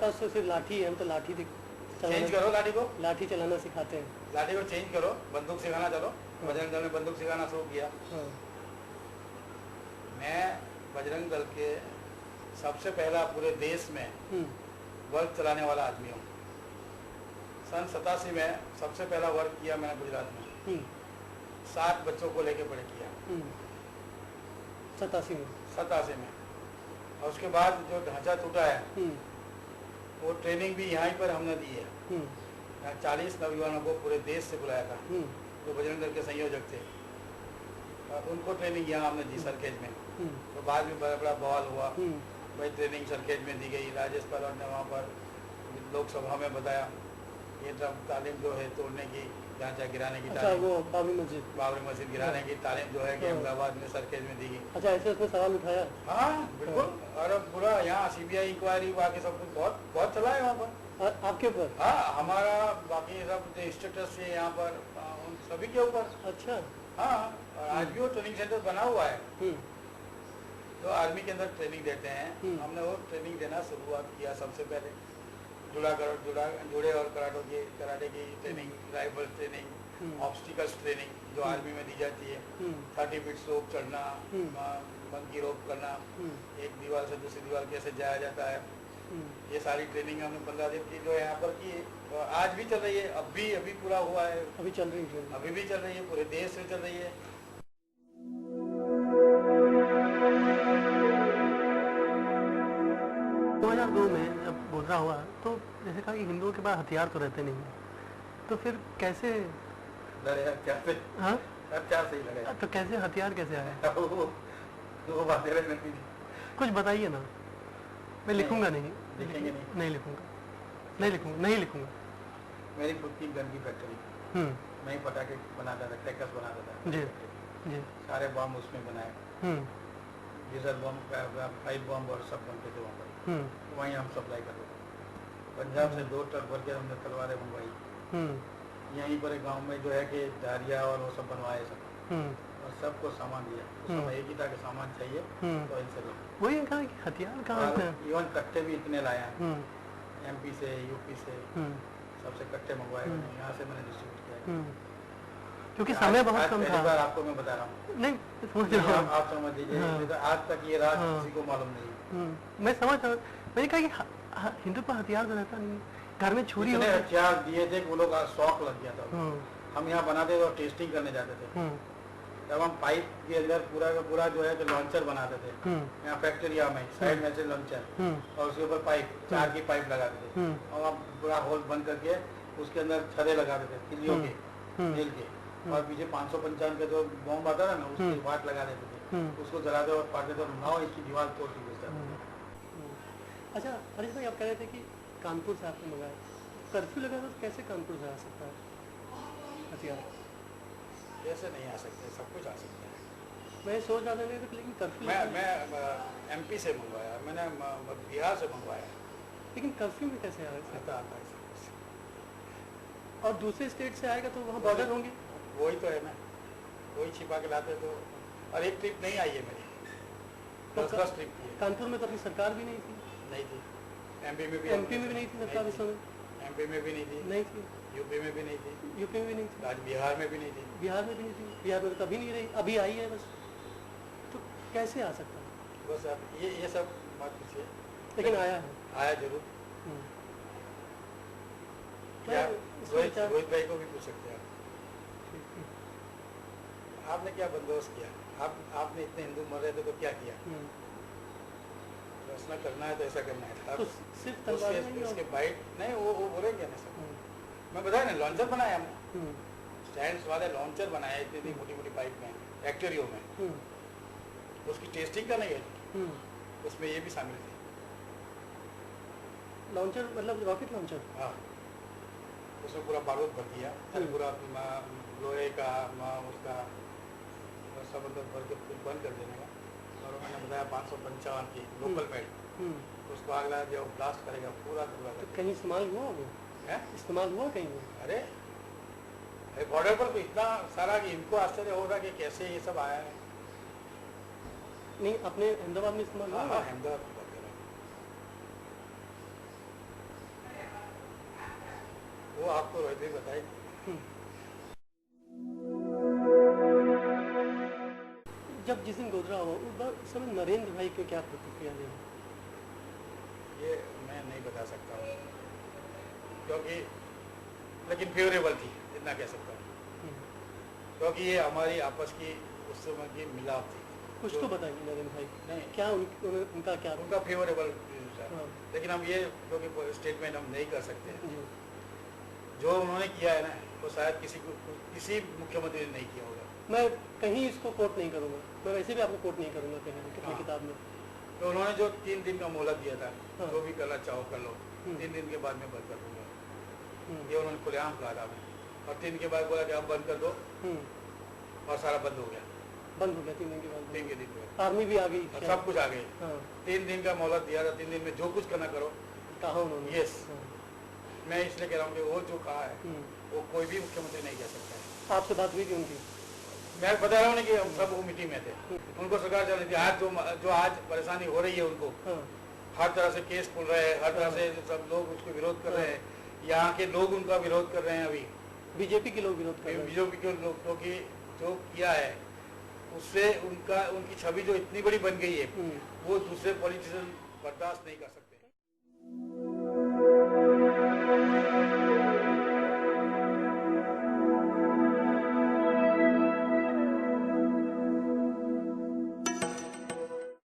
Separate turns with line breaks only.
पास तो सिर्फ लाठी है, हम तो लाठी
चेंज करो,
लाठी चलाना सिखाते हैं।
लाठी को चेंज करो, बंदूक सिखाना चलो। बजरंग दल ने बंदूक सिखाना शुरू किया। मैं बजरंग दल के सबसे पहला पूरे देश में वर्क चलाने वाला आदमी हूँ। सन 87 में सबसे पहला वर्क किया मैंने गुजरात में। 7 बच्चों को लेके पढ़े किया 87 में। और उसके बाद जो ढांचा टूटा है वो ट्रेनिंग भी यहाँ पर हमने दी है। यहाँ 40 नौजवानों को पूरे देश से बुलाया था जो बजरंग दल के संयोजक थे, और उनको ट्रेनिंग यहाँ हमने दी सरखेज में। तो बाद में बड़ा बड़ा बवाल हुआ, भाई ट्रेनिंग सरखेज में दी गई। राजेश पालर ने वहाँ पर लोकसभा में बताया ये तालीम जो है तोड़ने की, ढांचा गिराने की तालीम,
वो बाबरी
मस्जिद गिराने की तालीम जो है कि अहमदाबाद में सरखेज में दी गई।
अच्छा, ऐसे उसमें सवाल उठाया?
हाँ बिल्कुल। और पूरा यहाँ CBI इंक्वायरी बाकी सब कुछ बहुत चला है वहाँ पर।
आपके ऊपर?
हाँ, हमारा बाकी सब जो इंस्ट्रक्टर्स थे यहाँ पर उन सभी के ऊपर।
अच्छा।
हाँ, और आज भी वो ट्रेनिंग सेंटर बना हुआ है तो आर्मी के अंदर ट्रेनिंग देते हैं। हमने वो ट्रेनिंग देना शुरुआत किया सबसे पहले। जुड़े और कराटे की training, rifle training, obstacles training जो आर्मी में दी जाती है। 30 फीट रोप चढ़ना, मंकी रोप करना, एक दीवार से दूसरी दीवार कैसे जाया जाता है, ये सारी ट्रेनिंग हमने 15 दिन की जो है यहाँ पर की। और आज भी चल रही है, अभी पूरा हुआ है,
अभी चल रही है,
अभी भी चल रही है, पूरे देश में चल रही है।
2002 में जब गुजरा हुआ तो जैसे कहा कि हिंदुओं के पास हथियार तो रहते नहीं, तो फिर कैसे
हथियार सही लगा?
तो कैसे हथियार कैसे आया?
वो बातें
कुछ बताइए ना। मैं लिखूंगा नहीं,
नहीं
लिखूंगा।
मेरी खुद की गन की फैक्ट्री, मैं ही पटाखे बनाता था, क्रैकर्स बनाता था
जी।
सारे बम उसमें बनाए, डीजल बम, पाइप बम और सब बनते थे वहाँ पर। वहीं हम सप्लाई करते थे। पंजाब से 2 ट्रक भर के हमने तलवारें मंगवाई। यहीं पर एक गाँव में जो है कि दारिया और वो सब बनवाए सब, और सबको सामान दिया। उस समय एक ही था कि सामान चाहिए तो इनसे लो।
वही कहा कि हथियार कहाँ से?
इवन कट्टे भी इतने लाए हैं, MP से, UP से, सबसे कट्टे मंगवाए मैंने, यहाँ से मैंने डिस्ट्रीब्यूट किया।
क्योंकि समय बहुत कम था।
आपको मैं बता रहा हूँ,
नहीं समझ रहा हूँ,
आप समझ लीजिए। आज तक ये राज किसी को मालूम नहीं।
मैं समझ रहा हूँ। मैंने कहा कि हिंदू पर हथियार तो रहता नहीं, घर में छुरी
होती। हथियार दिए थे, वो लोग का शौक लग गया था। हम यहाँ बनाते थे और टेस्टिंग करने जाते थे। तब हम पाइप के अंदर पूरा का पूरा जो है कि लॉन्चर बनाते थे। यहाँ फैक्ट्रिया में साइड में से लॉन्चर, और उसके ऊपर पाइप, 4 की पाइप लगाते थे, और हम पूरा होल बंद करके उसके अंदर छड़े लगाते थे किलियों के, तेल के, और पीछे 555 का जो बॉम्ब आता था ना, उसकी वाट लगा देते थे, उसको जलाते और पाते थे, 9 इंच की दीवार तोड़ दी जाती थी।
अच्छा हरीश भाई, आप कह रहे थे कि कानपुर से आपने मंगाया, कर्फ्यू लगा तो कैसे कानपुर से आ सकता है हथियार?
कैसे नहीं आ सकते, सब कुछ आ सकता है।
मैं सोच रहा था नहीं, लेकिन कर्फ्यू
मैं MP से मंगवाया, मैंने बिहार से मंगवाया,
लेकिन कर्फ्यू में कैसे आ सकता
है?
और दूसरे स्टेट से आएगा तो वहाँ बॉर्डर होंगे।
वही तो है ना, वही छिपा के लाते तो। और एक ट्रिप नहीं आई है मेरी, 10 ट्रिप की है।
कानपुर में तो अपनी सरकार भी नहीं थी।
MP में भी
नहीं थी सरकार उस समय।
MP में भी नहीं थी, UP में भी नहीं थी, आज बिहार में भी नहीं थी। बिहार में
तो कभी नहीं रही, अभी आई है बस। तो कैसे आ सकता है?
बस अब ये सब मत पूछिए,
लेकिन आया
जरूर। रोहित भाई को भी पूछ सकते हैं आपने क्या बंदोबस्त किया? आपने इतने हिंदू मर रहे थे तो क्या किया? प्रश्न करना है तो ऐसा करना है।
तो सिर्फ
उसके बाइट नहीं, वो बोलेंगे ना सब। मैं बताया ना, लॉन्चर बनाया हमने, स्टैंड्स वाले लॉन्चर बनाए इतनी मोटी मोटी पाइप में, फैक्ट्रियों में। उसकी टेस्टिंग का नहीं है, उसमें ये भी शामिल थी।
लॉन्चर मतलब रॉकेट लॉन्चर?
हाँ, उसमें पूरा बारूद भर दिया, पूरा लोहे का उसका सब अंदर भर के बंद कर देने का। और मैंने बताया 555 की लोकल मेड, उसको आग लगा दिया, वो ब्लास्ट करेगा पूरा।
तो कहीं इस्तेमाल हुआ वो? इस्तेमाल हुआ कहीं?
अरे बॉर्डर पर तो इतना सारा कि इनको आश्चर्य होगा कि कैसे ये सब आया है।
नहीं, अपने अहमदाबाद में इस्तेमाल हुआ?
हाँ, अहमदाबाद वो आपको रोहित भाई बताए।
जब जिस दिन गोधरा हुआ उस समय नरेंद्र भाई के क्या प्रतिक्रिया दी?
ये मैं नहीं बता सकता हूँ, क्योंकि लेकिन फेवरेबल थी, इतना कह सकता हूँ, क्योंकि ये हमारी आपस की उस समय की मिलाप थी।
कुछ तो बताइए नरेंद्र भाई,
नहीं
क्या उनका क्या?
उनका फेवरेबल था,
हाँ।
लेकिन हम ये क्योंकि स्टेटमेंट हम नहीं कर सकते हैं।
जी।
जो उन्होंने किया है ना, वो शायद किसी मुख्यमंत्री ने नहीं किया होगा।
मैं कहीं इसको कोट नहीं करूँगा, मैं वैसे भी आपको कोट नहीं करूँगा कहीं अपनी
हाँ।
किताब में।
तो उन्होंने जो 3 दिन का मोहलत दिया था,
हाँ।
जो भी करना चाहो कर लो, 3 दिन के बाद मैं बंद कर दूंगा, ये उन्होंने खुलेआम कहा था मैं। और 3 दिन के बाद बोला कि आप बंद कर दो, और सारा बंद हो गया।
बंद हो गया 3 दिन के बाद?
3 के दिन में
आर्मी भी आ गई,
सब कुछ आ गए।
हाँ।
3 दिन का मोहलत दिया था, 3 दिन में जो कुछ करना करो,
कहा उन्होंने।
यस। मैं इसलिए कह रहा हूँ कि वो जो कहा है वो कोई भी मुख्यमंत्री नहीं कह सकता है।
आपसे बात हुई थी उनकी?
मैं बता रहा हूँ कि हम सब वो मीटिंग में थे, उनको सरकार चल रही थी। आज जो आज परेशानी हो रही है उनको, हर तरह से केस खुल रहे हैं, हर तरह से सब लोग उसको विरोध कर रहे हैं, यहाँ के लोग उनका विरोध कर रहे हैं। अभी
बीजेपी के लोग विरोध कर रहे हैं,
बीजेपी के लोग, क्योंकि जो किया है उससे उनकी छवि जो इतनी बड़ी बन गई है, वो दूसरे पॉलिटिशियन बर्दाश्त नहीं कर सकते।